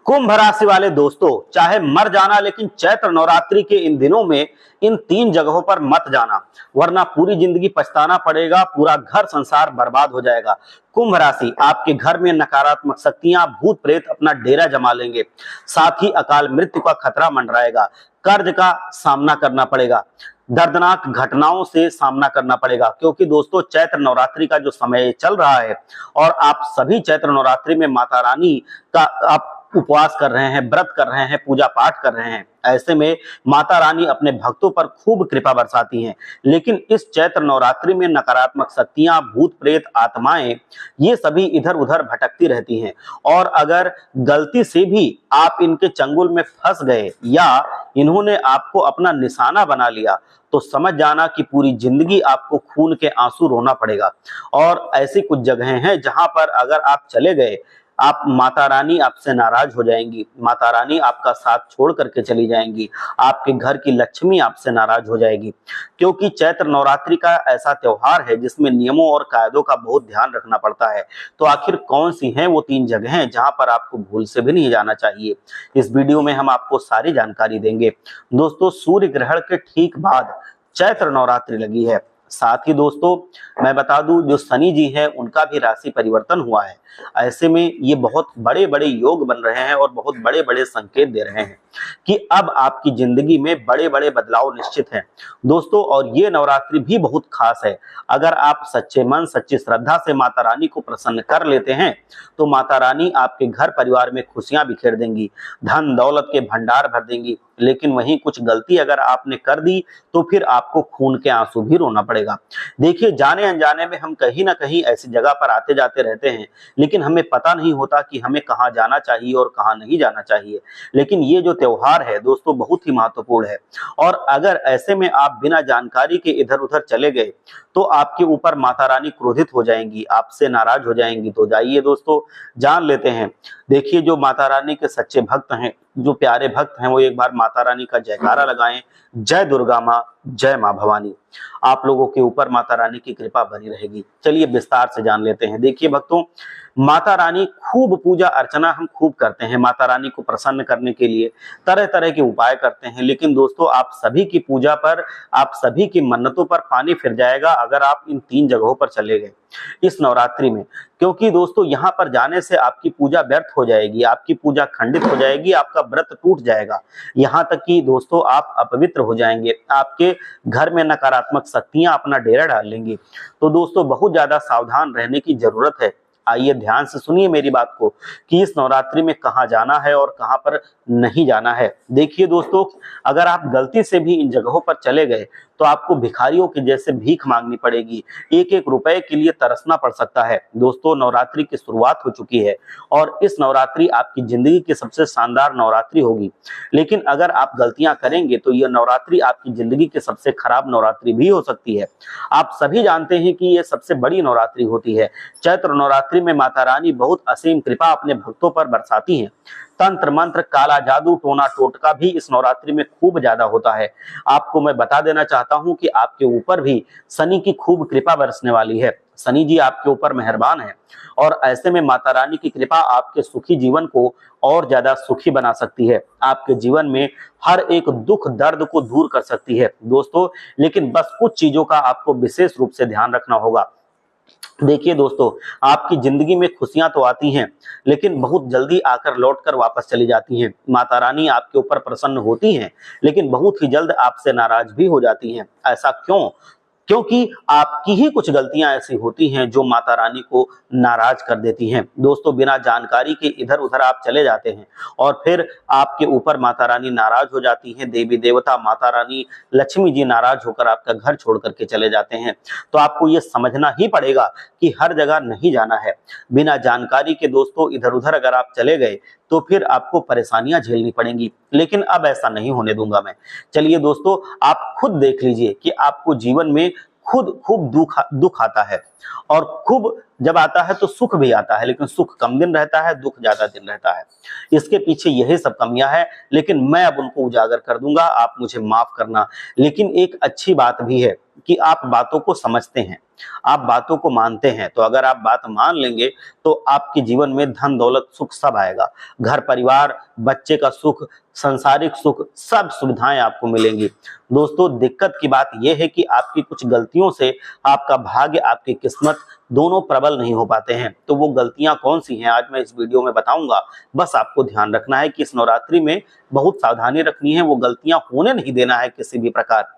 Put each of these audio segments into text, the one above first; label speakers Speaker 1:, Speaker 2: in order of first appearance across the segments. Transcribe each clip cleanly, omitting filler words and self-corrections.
Speaker 1: कुंभ राशि वाले दोस्तों, चाहे मर जाना लेकिन चैत्र नवरात्रि के इन दिनों में इन 3 जगहों पर मत जाना, वरना पूरी जिंदगी पछताना पड़ेगा, पूरा घर संसार बर्बाद हो जाएगा। कुंभ राशि, आपके घर में नकारात्मक शक्तियां, भूत प्रेत अपना डेरा जमा लेंगे। साथ ही अकाल मृत्यु का खतरा मंडराएगा। कर्ज का सामना करना पड़ेगा। दर्दनाक घटनाओं से सामना करना पड़ेगा, क्योंकि दोस्तों चैत्र नवरात्रि का जो समय चल रहा है और आप सभी चैत्र नवरात्रि में माता रानी का आप उपवास कर रहे हैं, व्रत कर रहे हैं, पूजा पाठ कर रहे हैं। ऐसे में माता रानी अपने भक्तों पर खूब कृपा बरसाती हैं। लेकिन इस चैत्र नवरात्रि में नकारात्मक शक्तियां, भूत प्रेत आत्माएं, ये सभी इधर उधर भटकती रहती हैं। और अगर गलती से भी आप इनके चंगुल में फंस गए या इन्होंने आपको अपना निशाना बना लिया, तो समझ जाना कि पूरी जिंदगी आपको खून के आंसू रोना पड़ेगा। और ऐसी कुछ जगहें हैं जहां पर अगर आप चले गए, आप माता रानी आपसे नाराज हो जाएंगी, माता रानी आपका साथ छोड़ करके चली जाएंगी, आपके घर की लक्ष्मी आपसे नाराज हो जाएगी। क्योंकि चैत्र नवरात्रि का ऐसा त्योहार है जिसमें नियमों और कायदों का बहुत ध्यान रखना पड़ता है। तो आखिर कौन सी हैं वो 3 जगहें जहां पर आपको भूल से भी नहीं जाना चाहिए, इस वीडियो में हम आपको सारी जानकारी देंगे। दोस्तों, सूर्य ग्रहण के ठीक बाद चैत्र नवरात्रि लगी है। साथ ही दोस्तों मैं बता दूं, जो शनि जी हैं उनका भी राशि परिवर्तन हुआ है। ऐसे में ये बहुत बड़े बड़े योग बन रहे हैं और बहुत बड़े बड़े संकेत दे रहे हैं कि अब आपकी जिंदगी में बड़े बड़े बदलाव निश्चित हैं दोस्तों। और ये नवरात्रि भी बहुत खास है। अगर आप सच्चे मन, सच्ची श्रद्धा से माता रानी को प्रसन्न कर लेते हैं तो माता रानी आपके घर परिवार में खुशियां बिखेर देंगी, धन दौलत के भंडार भर देंगी। लेकिन वहीं कुछ गलती अगर आपने कर दी तो फिर आपको खून के आंसू भी रोना पड़ेगा। देखिए, जाने अनजाने में हम कहीं ना कहीं ऐसी जगह पर आते जाते रहते हैं, लेकिन हमें पता नहीं होता कि हमें कहाँ जाना चाहिए और कहाँ नहीं जाना चाहिए। लेकिन ये जो त्योहार है दोस्तों बहुत ही महत्वपूर्ण है। और अगर ऐसे में आप बिना जानकारी के इधर उधर चले गए तो आपके ऊपर माता रानी क्रोधित हो जाएंगी, आपसे नाराज हो जाएंगी। तो जाइए दोस्तों, जान लेते हैं। देखिए, जो माता रानी के सच्चे भक्त हैं, जो प्यारे भक्त हैं, वो एक बार माता रानी का जयकारा लगाएं, जय दुर्गा माँ, जय माँ भवानी। आप लोगों के ऊपर माता रानी की कृपा बनी रहेगी। चलिए विस्तार से जान लेते हैं। देखिए भक्तों, माता रानी खूब पूजा अर्चना हम खूब करते हैं। माता रानी को प्रसन्न करने के लिए तरह तरह के उपाय करते हैं। लेकिन दोस्तों, आप सभी की पूजा पर, आप सभी की मन्नतों पर पानी फिर जाएगा अगर आप इन 3 जगहों पर चले गए इस नवरात्रि में। क्योंकि दोस्तों यहाँ पर जाने से आपकी पूजा व्यर्थ हो जाएगी, आपकी पूजा खंडित हो जाएगी, आपका व्रत टूट जाएगा। यहाँ तक कि दोस्तों आप अपवित्र हो जाएंगे, आपके घर में नकारात्मक शक्तियां अपना डेरा डाल लेंगी। तो दोस्तों बहुत ज्यादा सावधान रहने की जरूरत है। आइए ध्यान से सुनिए मेरी बात को कि इस नवरात्रि में कहाँ जाना है और कहाँ पर नहीं जाना है। देखिए दोस्तों, अगर आप गलती से भी इन जगहों पर चले गए तो आपको भिखारियों के जैसे भीख मांगनी पड़ेगी, एक एक रुपए के लिए तरसना पड़ सकता है। दोस्तों, नवरात्रि की शुरुआत हो चुकी है और इस नवरात्रि आपकी जिंदगी की सबसे शानदार नवरात्रि होगी। लेकिन अगर आप गलतियां करेंगे तो यह नवरात्रि आपकी जिंदगी की सबसे खराब नवरात्रि भी हो सकती है। आप सभी जानते हैं कि यह सबसे बड़ी नवरात्रि होती है। चैत्र नवरात्रि में माता रानी बहुत असीम कृपा अपने भक्तों पर बरसाती हैं। तंत्र मंत्र, काला जादू, टोना टोटका भी इस नवरात्रि में खूब ज्यादा होता है। आपको मैं बता देना चाहता हूं कि आपके ऊपर भी शनि की खूब कृपा बरसने वाली है। शनि जी आपके ऊपर मेहरबान है और ऐसे में माता रानी की कृपा आपके सुखी जीवन को और ज्यादा सुखी बना सकती है। आपके जीवन में हर एक दुख दर्द को दूर कर सकती है दोस्तों। लेकिन बस कुछ चीजों का आपको विशेष रूप से ध्यान रखना होगा। देखिए दोस्तों, आपकी जिंदगी में खुशियां तो आती हैं लेकिन बहुत जल्दी आकर लौटकर वापस चली जाती हैं। माता रानी आपके ऊपर प्रसन्न होती हैं लेकिन बहुत ही जल्द आपसे नाराज भी हो जाती हैं। ऐसा क्यों? क्योंकि आपकी ही कुछ गलतियां ऐसी होती हैं जो माता रानी को नाराज कर देती हैं। दोस्तों, बिना जानकारी के इधर उधर आप चले जाते हैं और फिर आपके ऊपर माता रानी नाराज हो जाती हैं। देवी देवता, माता रानी, लक्ष्मी जी नाराज होकर आपका घर छोड़ करके चले जाते हैं। तो आपको ये समझना ही पड़ेगा कि हर जगह नहीं जाना है। बिना जानकारी के दोस्तों इधर उधर अगर आप चले गए तो फिर आपको परेशानियां झेलनी पड़ेंगी। लेकिन अब ऐसा नहीं होने दूंगा मैं। चलिए दोस्तों, आप खुद देख लीजिए कि आपको जीवन में खुद खूब दुख आता है और खूब जब आता है तो सुख भी आता है, लेकिन सुख कम दिन रहता है, दुख ज्यादा दिन रहता है। इसके पीछे यही सब कमियां हैं, लेकिन मैं अब उनको उजागर कर दूंगा, आप मुझे माफ करना। लेकिन एक अच्छी बात भी है कि आप बातों को समझते हैं, आप बातों को मानते हैं। तो अगर आप बात मान लेंगे तो आपके जीवन में धन दौलत सुख सब आएगा। घर परिवार, बच्चे का सुख, सांसारिक सुख, सब सुविधाएं आपको मिलेंगी। दोस्तों, दिक्कत की बात यह है कि आपकी कुछ गलतियों से आपका भाग्य, आपकी किस्मत दोनों प्रबल नहीं हो पाते हैं। तो वो गलतियां कौन सी हैं आज मैं इस वीडियो में बताऊंगा। बस आपको ध्यान रखना है कि इस नवरात्रि में बहुत सावधानी रखनी है, वो गलतियां होने नहीं देना है किसी भी प्रकार।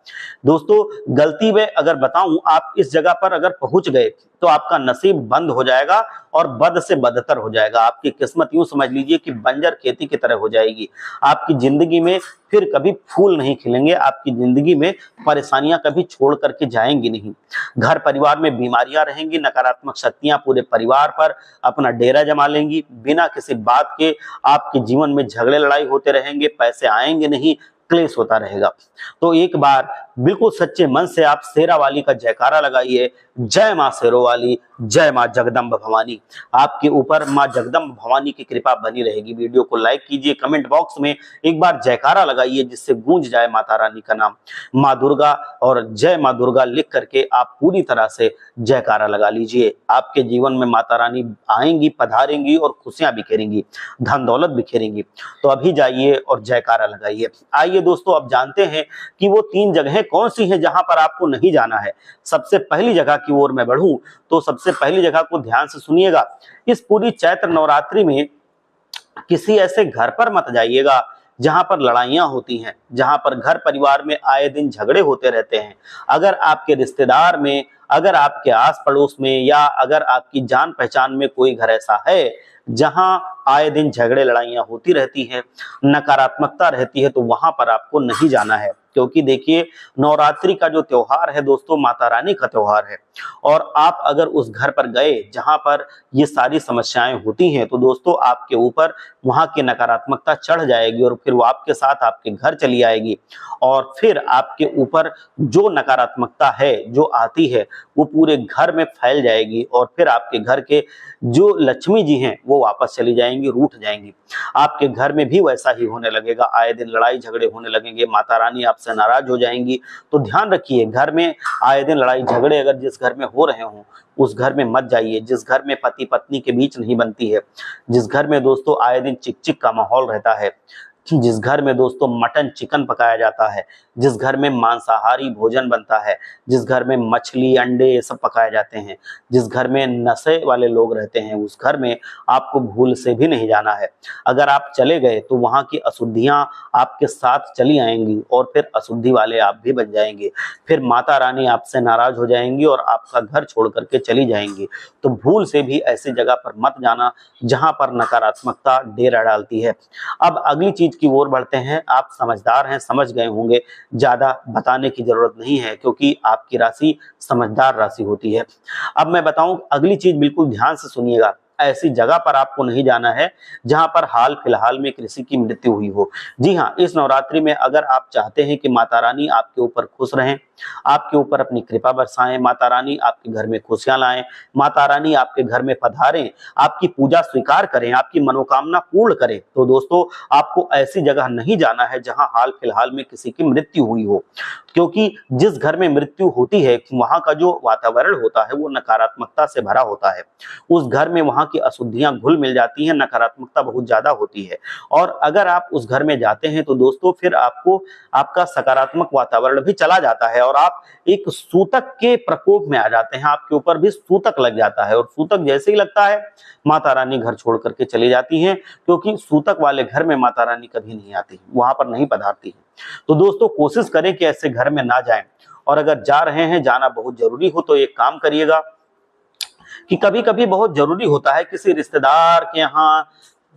Speaker 1: दोस्तों, गलती में अगर बताऊं, आप इस जगह पर अगर पहुंच गए तो आपका नसीब बंद हो जाएगा और बद से बदतर हो जाएगा। आपकी किस्मत यूं समझ लीजिए कि बंजर खेती की तरह हो जाएगी। आपकी जिंदगी में फिर कभी फूल नहीं खिलेंगे, आपकी जिंदगी में परेशानियां कभी छोड़ करके जाएंगी नहीं। घर परिवार में बीमारियां रहेंगी, नकारात्मक शक्तियां पूरे परिवार पर अपना डेरा जमा लेंगी। बिना किसी बात के आपके जीवन में झगड़े लड़ाई होते रहेंगे, पैसे आएंगे नहीं, क्लेश होता रहेगा। तो एक बार बिल्कुल सच्चे मन से आप शेरा वाली का जयकारा लगाइए। जय मां शेरों वाली, जय मां जगदम्ब भवानी। आपके ऊपर मां जगदम्ब भवानी की कृपा बनी रहेगी। वीडियो को लाइक कीजिए, कमेंट बॉक्स में एक बार जयकारा लगाइए जिससे गूंज जाए माता रानी का नाम। मां दुर्गा और जय मां दुर्गा लिख करके आप पूरी तरह से जयकारा लगा लीजिए। आपके जीवन में माता रानी आएंगी, पधारेंगी और खुशियां बिखेरेंगी, धन दौलत बिखेरेंगी। तो अभी जाइए और जयकारा लगाइए। आइए दोस्तों, अब जानते हैं कि वो 3 जगहें कौन सी हैं जहां पर आपको नहीं जाना है। सबसे पहली जगह की ओर मैं बढ़ूं तो सबसे पहली जगह को ध्यान से सुनिएगा। इस पूरी चैत्र नवरात्रि में किसी ऐसे घर पर मत जाइएगा जहां पर लड़ाइयां होती हैं, जहां पर घर परिवार में आए दिन झगड़े होते रहते हैं। अगर आपके रिश्तेदार में, अगर आपके आस पड़ोस में, या अगर आपकी जान पहचान में कोई घर ऐसा है जहां आए दिन झगड़े लड़ाइयां होती रहती हैं, नकारात्मकता रहती है, तो वहां पर आपको नहीं जाना है। क्योंकि देखिए, नवरात्रि का जो त्योहार है दोस्तों, माता रानी का त्योहार है। और आप अगर उस घर पर गए जहां पर ये सारी समस्याएं होती हैं, तो दोस्तों आपके ऊपर वहां की नकारात्मकता चढ़ जाएगी और फिर वो आपके साथ आपके घर चली आएगी। और फिर आपके ऊपर जो नकारात्मकता है, जो आती है, वो पूरे घर में फैल जाएगी और फिर आपके घर के जो लक्ष्मी जी हैं वो वापस चली जाएंगी, रूठ जाएंगी। आपके घर में भी वैसा ही होने लगेगा, आए दिन लड़ाई झगड़े होने लगेंगे, माता रानी आपसे नाराज हो जाएंगी। तो ध्यान रखिए, घर में आए दिन लड़ाई झगड़े अगर जिस घर में हो रहे हों उस घर में मत जाइए। जिस घर में पति पत्नी के बीच नहीं बनती है, जिस घर में दोस्तों आए दिन चिक चिक का माहौल रहता है, जिस घर में दोस्तों मटन चिकन पकाया जाता है, जिस घर में मांसाहारी भोजन बनता है, जिस घर में मछली अंडे ये सब पकाए जाते हैं, जिस घर में नशे वाले लोग रहते हैं, उस घर में आपको भूल से भी नहीं जाना है। अगर आप चले गए तो वहां की अशुद्धियां आपके साथ चली आएंगी और फिर अशुद्धि वाले आप भी बन जाएंगे। फिर माता रानी आपसे नाराज हो जाएंगी और आपका घर छोड़ करके चली जाएंगी। तो भूल से भी ऐसी जगह पर मत जाना जहां पर नकारात्मकता डेरा डालती है। अब अगली चीज की ओर बढ़ते हैं। आप समझदार हैं, समझ गए होंगे, ज्यादा बताने की जरूरत नहीं है क्योंकि आपकी राशि समझदार राशि होती है। अब मैं बताऊं अगली चीज, बिल्कुल ध्यान से सुनिएगा। ऐसी जगह पर आपको नहीं जाना है जहां पर हाल फिलहाल में किसी की मृत्यु हुई हो। जी हाँ, इस नवरात्रि में अगर आप चाहते हैं कि माता रानी आपके ऊपर खुश रहें, आपके ऊपर अपनी कृपा बरसाएं, माता रानी आपके घर में खुशियां लाएं, माता रानी आपके घर में पधारें, आपकी पूजा स्वीकार करें, आपकी मनोकामना पूर्ण करें, तो दोस्तों आपको ऐसी जगह नहीं जाना है जहां हाल फिलहाल में किसी की मृत्यु हुई हो। क्योंकि जिस घर में मृत्यु होती है वहां का जो वातावरण होता है वो नकारात्मकता से भरा होता है। उस घर में वहां की अशुद्धियां घुल मिल जाती हैं, नकारात्मकता बहुत ज्यादा होती है। और अगर आप उस घर में जाते हैं तो दोस्तों फिर आपको आपका सकारात्मक वातावरण भी चला जाता है और आप एक सूतक के प्रकोप में आ जाते हैं। आपके ऊपर भी सूतक लग जाता है और सूतक जैसे ही लगता है माता रानी घर छोड़ करके चली जाती हैं, क्योंकि सूतक वाले घर में माता रानी कभी नहीं आती, वहां पर नहीं पधारती है। तो दोस्तों कोशिश करें कि ऐसे घर में ना जाएं। और अगर जा रहे हैं, जाना बहुत जरूरी हो, तो एक काम करिएगा कि कभी कभी बहुत जरूरी होता है किसी रिश्तेदार के यहाँ,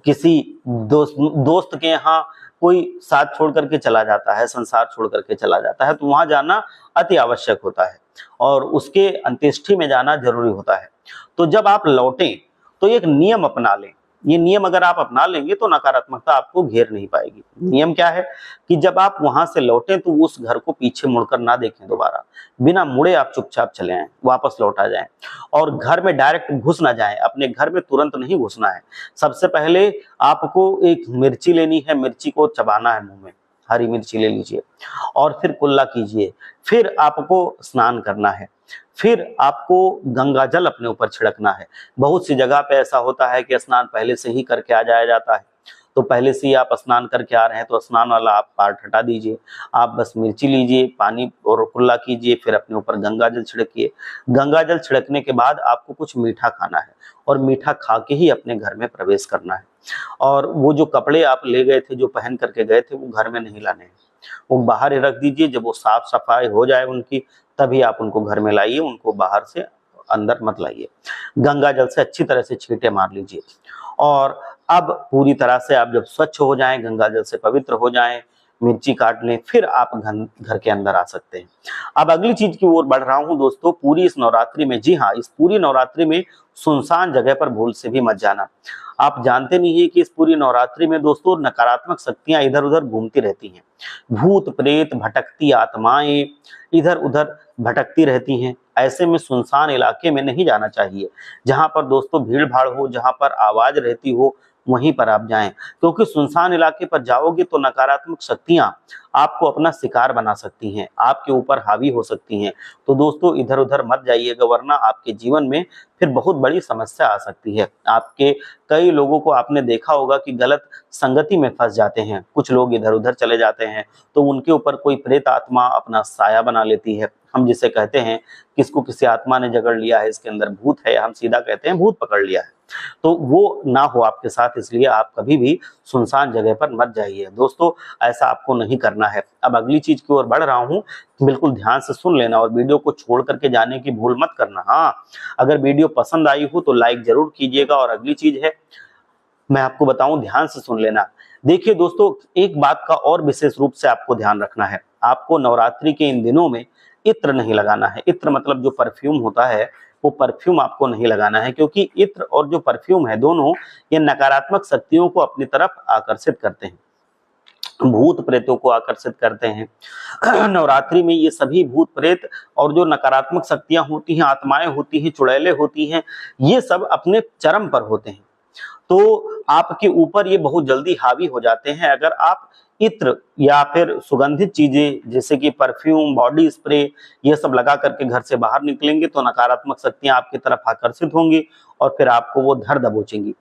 Speaker 1: किसी दोस्त के यहाँ कोई साथ छोड़ करके चला जाता है, संसार छोड़ करके चला जाता है, तो वहां जाना अति आवश्यक होता है और उसके अंत्येष्टि में जाना जरूरी होता है। तो जब आप लौटें तो एक नियम अपना लें ये नियम अगर आप अपना लेंगे तो नकारात्मकता आपको घेर नहीं पाएगी। नियम क्या है कि जब आप वहां से लौटें तो उस घर को पीछे मुड़कर ना देखें, दोबारा बिना मुड़े आप चुपचाप चले आएं, वापस लौट आ जाएं और घर में डायरेक्ट घुस ना जाएं। अपने घर में तुरंत नहीं घुसना है। सबसे पहले आपको एक मिर्ची लेनी है, मिर्ची को चबाना है मुंह में, हरी मिर्ची ले लीजिए और फिर कुल्ला कीजिए। फिर आपको स्नान करना है, फिर आपको गंगा जल अपने ऊपर छिड़कना है। बहुत सी जगह पे ऐसा होता है कि स्नान पहले से ही करके आ जाया जाता है, तो पहले से ही आप स्नान करके आ रहे हैं तो स्नान वाला आप पार्ट हटा दीजिए। आप बस मिर्ची लीजिए, पानी और कुल्ला कीजिए, फिर अपने ऊपर गंगा जल छिड़किए। गंगा जल छिड़कने के बाद आपको कुछ मीठा खाना है और मीठा खा के ही अपने घर में प्रवेश करना है। और वो जो कपड़े आप ले गए थे, जो पहन करके गए थे, वो घर में नहीं लाने हैं, वो बाहर ही रख दीजिए। जब वो साफ सफाई हो जाए उनकी, तभी आप उनको घर में लाइए, उनको बाहर से अंदर मत लाइए। गंगा जल से अच्छी तरह से छींटे मार लीजिए और अब पूरी तरह से आप जब स्वच्छ हो जाएं, गंगा जल से पवित्र हो जाएं, मिर्ची काट लें, फिर आप घर के अंदर आ सकते हैं। अब अगली चीज की ओर बढ़ रहा हूं दोस्तों। पूरी इस नवरात्रि में, जी हाँ, इस पूरी नवरात्रि में सुनसान जगह पर भूल से भी मत जाना। आप जानते नहीं है कि इस पूरी नवरात्रि में दोस्तों नकारात्मक शक्तियां इधर उधर घूमती रहती हैं। भूत प्रेत, भटकती आत्माएं इधर उधर भटकती रहती हैं। ऐसे में सुनसान इलाके में नहीं जाना चाहिए। जहां पर दोस्तों भीड़ भाड़ हो, जहां पर आवाज रहती हो, वहीं पर आप जाएं, क्योंकि सुनसान इलाके पर जाओगे तो नकारात्मक शक्तियां आपको अपना शिकार बना सकती हैं, आपके ऊपर हावी हो सकती हैं। तो दोस्तों इधर उधर मत जाइएगा, वरना आपके जीवन में फिर बहुत बड़ी समस्या आ सकती है। आपके कई लोगों को आपने देखा होगा कि गलत संगति में फंस जाते हैं। कुछ लोग इधर उधर चले जाते हैं तो उनके ऊपर कोई प्रेत आत्मा अपना साया बना लेती है। हम जिसे कहते हैं किसको किसी आत्मा ने जकड़ लिया है, इसके अंदर भूत है, हम सीधा कहते हैं भूत पकड़ लिया है। तो वो ना हो आपके साथ, इसलिए आप कभी भी सुनसान जगह पर मत जाइए दोस्तों, ऐसा आपको नहीं करना है। अब अगली चीज की ओर बढ़ रहा हूं, बिल्कुल ध्यान से सुन लेना और वीडियो को छोड़ करके जाने की भूल मत करना। हाँ, अगर वीडियो पसंद आई हो तो लाइक जरूर कीजिएगा। और अगली चीज है, मैं आपको बताऊं, ध्यान से सुन लेना। देखिए दोस्तों, एक बात का और विशेष रूप से आपको ध्यान रखना है। आपको नवरात्रि के इन दिनों में इत्र नहीं लगाना है। इत्र मतलब जो परफ्यूम होता है, वो परफ्यूम आपको नहीं लगाना है, क्योंकि इत्र और जो परफ्यूम है, दोनों ये नकारात्मक शक्तियों को अपनी तरफ आकर्षित करते हैं, भूत प्रेतों को आकर्षित करते हैं। नवरात्रि में ये सभी भूत प्रेत और जो नकारात्मक शक्तियां होती हैं, आत्माएं होती हैं, चुड़ैलें होती हैं, ये सब अपने चरम पर होते हैं। तो आपके ऊपर ये बहुत जल्दी हावी हो जाते हैं। अगर आप इत्र या फिर सुगंधित चीजें जैसे कि परफ्यूम, बॉडी स्प्रे, ये सब लगा करके घर से बाहर निकलेंगे तो नकारात्मक शक्तियां आपकी तरफ आकर्षित होंगी और फिर आपको वो धर दबोचेंगी।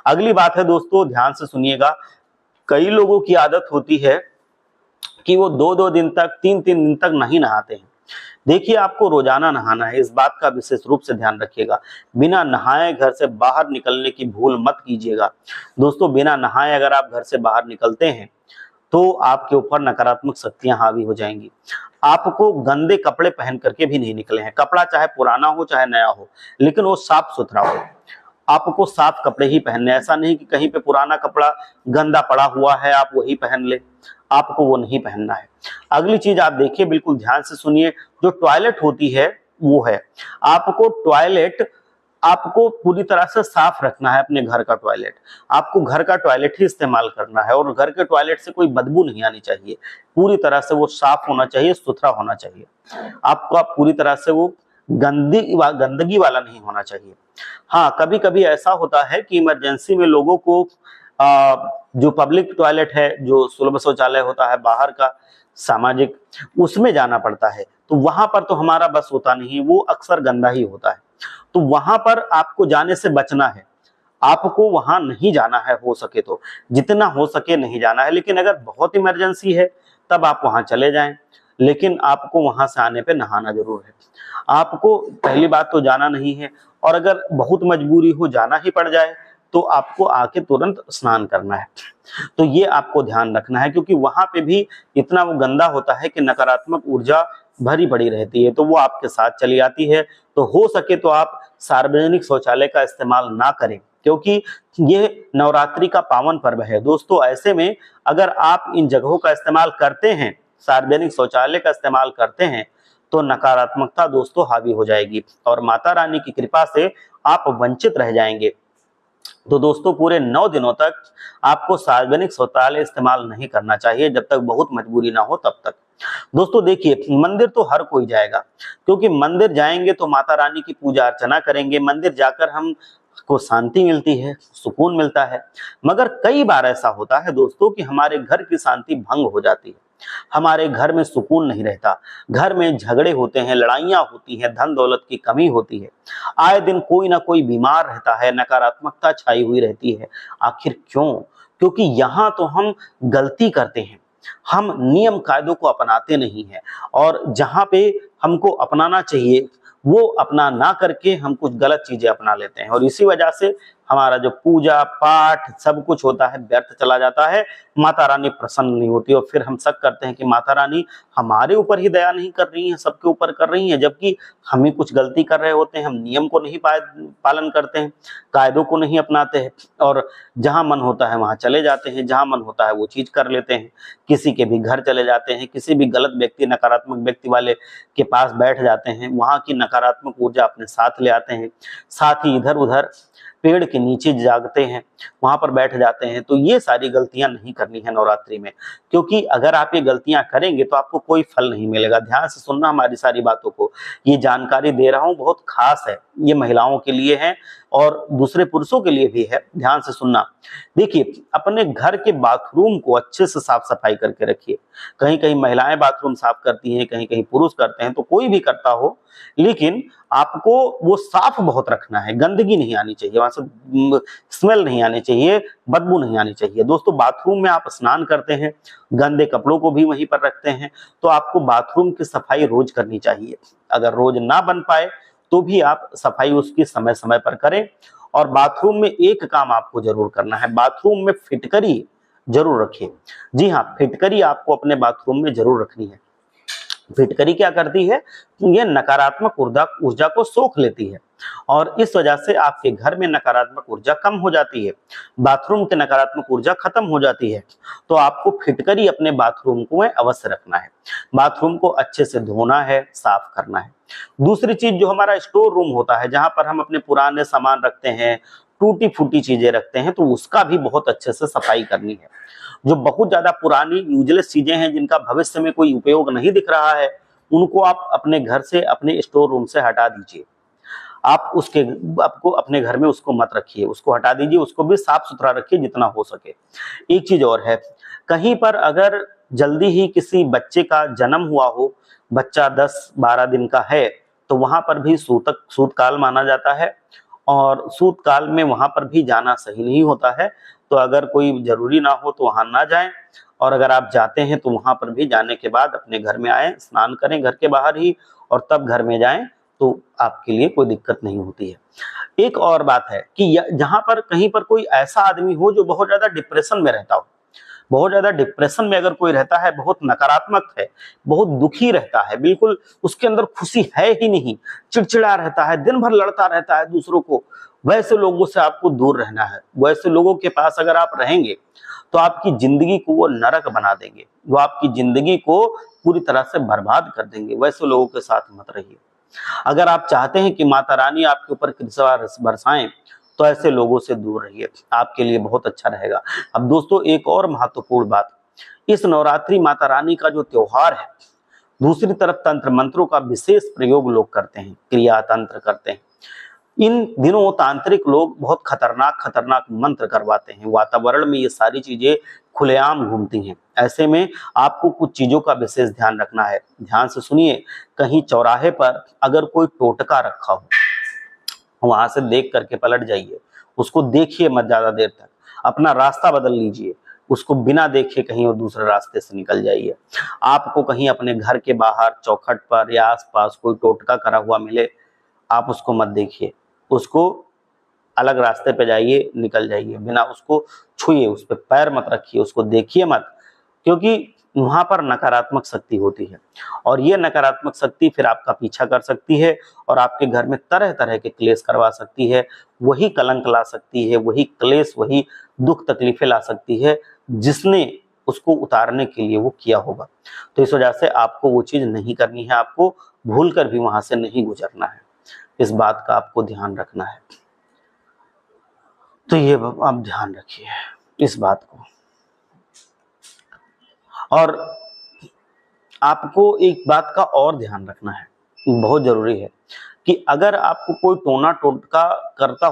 Speaker 1: अगली बात है दोस्तों, ध्यान से सुनिएगा। कई लोगों की आदत होती है कि वो 2-2 दिन तक, 3-3 दिन तक नहीं नहाते हैं। देखिए, आपको रोजाना नहाना है, इस बात का विशेष रूप से ध्यान रखिएगा। बिना नहाए घर से बाहर निकलने की भूल मत कीजिएगा। दोस्तों, बिना नहाए अगर आप घर से बाहर निकलते हैं तो आपके ऊपर नकारात्मक शक्तियां हावी हो जाएंगी। आपको गंदे कपड़े पहन करके भी नहीं निकले हैं। कपड़ा चाहे पुराना हो चाहे नया हो, लेकिन वो साफ सुथरा हो। आपको साफ कपड़े ही पहनने, ऐसा नहीं कि कहीं पे पुराना कपड़ा गंदा पड़ा हुआ है आप वही पहन ले, आपको वो नहीं पहनना है। अगली चीज आप देखिए, बिल्कुल ध्यान से सुनिए। जो टॉयलेट होती है वो है, आपको टॉयलेट आपको पूरी तरह से साफ रखना है। अपने घर का टॉयलेट, आपको घर का टॉयलेट ही इस्तेमाल करना है और घर के टॉयलेट से कोई बदबू नहीं आनी चाहिए। पूरी तरह से वो साफ होना चाहिए, सुथरा होना चाहिए। आपको पूरी तरह से वो गंदगी वाला नहीं होना चाहिए। हाँ, कभी कभी ऐसा होता है कि इमरजेंसी में लोगों को जो पब्लिक टॉयलेट है, जो सुलभ शौचालय होता है बाहर का सामाजिक, उसमें जाना पड़ता है। तो वहां पर तो हमारा बस होता नहीं, वो अक्सर गंदा ही होता है। तो वहां पर आपको जाने से बचना है, आपको वहां नहीं जाना है। हो सके तो जितना हो सके नहीं जाना है, लेकिन अगर बहुत इमरजेंसी है तब आप वहां चले जाएं, लेकिन आपको वहां से आने पे नहाना जरूर है। आपको पहली बात तो जाना नहीं है, और अगर बहुत मजबूरी हो जाना ही पड़ जाए तो आपको आके तुरंत स्नान करना है। तो ये आपको ध्यान रखना है, क्योंकि वहां पे भी इतना वो गंदा होता है कि नकारात्मक ऊर्जा भरी पड़ी रहती है, तो वो आपके साथ चली आती है। तो हो सके तो आप सार्वजनिक शौचालय का इस्तेमाल ना करें, क्योंकि ये नवरात्रि का पावन पर्व है दोस्तों। ऐसे में अगर आप इन जगहों का इस्तेमाल करते हैं, सार्वजनिक शौचालय का इस्तेमाल करते हैं, तो नकारात्मकता दोस्तों हावी हो जाएगी और माता रानी की कृपा से आप वंचित रह जाएंगे। तो दोस्तों पूरे 9 दिनों तक आपको सार्वजनिक शौचालय इस्तेमाल नहीं करना चाहिए, जब तक बहुत मजबूरी ना हो तब तक। दोस्तों देखिए, मंदिर तो हर कोई जाएगा, क्योंकि मंदिर जाएंगे तो माता रानी की पूजा अर्चना करेंगे, मंदिर जाकर हम को शांति मिलती है, सुकून मिलता है। मगर कई बार ऐसा होता है दोस्तों कि हमारे घर की शांति भंग हो जाती है, हमारे घर में सुकून नहीं रहता, घर में झगड़े होते हैं, लड़ाइयाँ होती हैं, धन दौलत की कमी होती है, आए दिन कोई ना कोई बीमार रहता है, नकारात्मकता छाई हुई रहती है। आखिर क्यों? क्योंकि यहाँ तो हम गलती करते हैं, हम नियम कायदों को अपनाते नहीं हैं, और जहाँ पे हमको अपनाना चाहिए वो अपना ना करके हम कुछ गलत चीजें अपना लेते हैं, और इसी वजह से हमारा जो पूजा पाठ सब कुछ होता है व्यर्थ चला जाता है, माता रानी प्रसन्न नहीं होती, और फिर हम शक करते हैं कि माता रानी हमारे ऊपर ही दया नहीं कर रही है, सबके ऊपर कर रही है, जबकि हम ही कुछ गलती कर रहे होते हैं, हम नियम को नहीं पालन करते हैं, कायदों को नहीं अपनाते हैं, और जहां मन होता है वहां चले जाते हैं, जहां मन होता है वो चीज कर लेते हैं, किसी के भी घर चले जाते हैं, किसी भी गलत व्यक्ति नकारात्मक व्यक्ति वाले के पास बैठ जाते हैं, वहां की नकारात्मक ऊर्जा अपने साथ ले आते हैं, साथ ही इधर उधर पेड़ के नीचे जागते हैं, वहां पर बैठ जाते हैं। तो ये सारी गलतियां नहीं करनी है नवरात्रि में, क्योंकि अगर आप ये गलतियां करेंगे तो आपको कोई फल नहीं मिलेगा। ध्यान से सुनना हमारी सारी बातों को, ये जानकारी दे रहा हूं बहुत खास है, ये महिलाओं के लिए है और दूसरे पुरुषों के लिए भी है, ध्यान से सुनना। देखिए, अपने घर के बाथरूम को अच्छे से साफ सफाई करके रखिए। कहीं कहीं महिलाएं बाथरूम साफ करती हैं, कहीं कहीं पुरुष करते हैं, तो कोई भी करता हो, लेकिन आपको वो साफ बहुत रखना है, गंदगी नहीं आनी चाहिए, वहां से स्मेल नहीं आनी चाहिए, बदबू नहीं आनी चाहिए। दोस्तों बाथरूम में आप स्नान करते हैं, गंदे कपड़ों को भी वहीं पर रखते हैं, तो आपको बाथरूम की सफाई रोज करनी चाहिए। अगर रोज ना बन पाए तो भी आप सफाई उसकी समय समय पर करें। और बाथरूम में एक काम आपको जरूर करना है, बाथरूम में फिटकरी जरूर रखिए। जी हाँ, फिटकरी आपको अपने बाथरूम में जरूर रखनी है। फिटकरी क्या करती है? ये नकारात्मक ऊर्जा को सोख लेती है, और इस वजह से आपके घर में नकारात्मक ऊर्जा कम हो जाती है, बाथरूम की नकारात्मक ऊर्जा खत्म हो जाती है। तो आपको फिटकरी अपने बाथरूम को अवश्य रखना है, बाथरूम को अच्छे से धोना है, साफ करना है। दूसरी चीज, जो हमारा स्टोर रूम होता है, जहां पर हम अपने पुराने सामान रखते हैं, टूटी फूटी चीजें रखते हैं, तो उसका भी बहुत अच्छे से सफाई करनी है। जो बहुत ज्यादा पुरानी यूजलेस चीजें हैं, जिनका भविष्य में कोई उपयोग नहीं दिख रहा है, उनको आप अपने घर से, अपने स्टोर रूम से हटा दीजिए। आपको अपने घर में उसको मत रखिए, उसको हटा दीजिए, उसको भी साफ सुथरा रखिए जितना हो सके। एक चीज और है, कहीं पर अगर जल्दी ही किसी बच्चे का जन्म हुआ हो, बच्चा 10-12 दिन का है, तो वहां पर भी सूतकाल माना जाता है, और सूतकाल में वहां पर भी जाना सही नहीं होता है। तो अगर कोई जरूरी ना हो तो वहां ना जाएं, और अगर आप जाते हैं तो वहां पर भी जाने के बाद अपने घर में आए, स्नान करें घर के बाहर ही, और तब घर में जाएं, तो आपके लिए कोई दिक्कत नहीं होती है। एक और बात है कि जहां पर कहीं पर कोई ऐसा आदमी हो जो बहुत ज्यादा डिप्रेशन में रहता हो, बहुत ज्यादा डिप्रेशन में अगर कोई रहता है, बहुत नकारात्मक है, बहुत दुखी रहता है, बिल्कुल उसके अंदर खुशी है ही नहीं, चिड़चिड़ा रहता है, दिन भर लड़ता रहता है दूसरों को, वैसे लोगों से आपको दूर रहना है। वैसे लोगों के पास अगर आप रहेंगे तो आपकी जिंदगी को वो नरक बना देंगे, वो आपकी जिंदगी को पूरी तरह से बर्बाद कर देंगे। वैसे लोगों के साथ मत रहिए। अगर आप चाहते हैं कि माता रानी आपके ऊपर कृपा बरसाएं, तो ऐसे लोगों से दूर रहिए, आपके लिए बहुत अच्छा रहेगा। अब दोस्तों एक और महत्वपूर्ण बात, इस नवरात्रि माता रानी का जो त्योहार है, दूसरी तरफ तंत्र मंत्रों का विशेष प्रयोग लोग करते हैं, क्रिया तंत्र करते हैं। इन दिनों तांत्रिक लोग बहुत खतरनाक खतरनाक मंत्र करवाते हैं, वातावरण में ये सारी चीजें खुलेआम घूमती हैं। ऐसे में आपको कुछ चीजों का विशेष ध्यान रखना है। ध्यान से सुनिए, कहीं चौराहे पर अगर कोई टोटका रखा हो, वहां से देख करके पलट जाइए, उसको देखिए मत ज्यादा देर तक, अपना रास्ता बदल लीजिए, उसको बिना देखे कहीं और दूसरे रास्ते से निकल जाइए। आपको कहीं अपने घर के बाहर चौखट पर या आसपास कोई टोटका करा हुआ मिले, आप उसको मत देखिए, उसको अलग रास्ते पे जाइए, निकल जाइए, बिना उसको छुए, उस पर पैर मत रखिए, उसको देखिए मत, क्योंकि वहां पर नकारात्मक शक्ति होती है, और ये नकारात्मक शक्ति फिर आपका पीछा कर सकती है, और आपके घर में तरह तरह के क्लेश करवा सकती है, वही कलंक ला सकती है, वही क्लेश, वही दुख तकलीफें ला सकती है जिसने उसको उतारने के लिए वो किया होगा। तो इस वजह से आपको वो चीज नहीं करनी है, आपको भूल कर भी वहां से नहीं गुजरना है, इस बात का आपको ध्यान रखना है। तो ये आप ध्यान रखिए इस बात को। और आपको एक बात का और ध्यान रखना है, बहुत जरूरी है, कि अगर आपको कोई टोना टोटका करता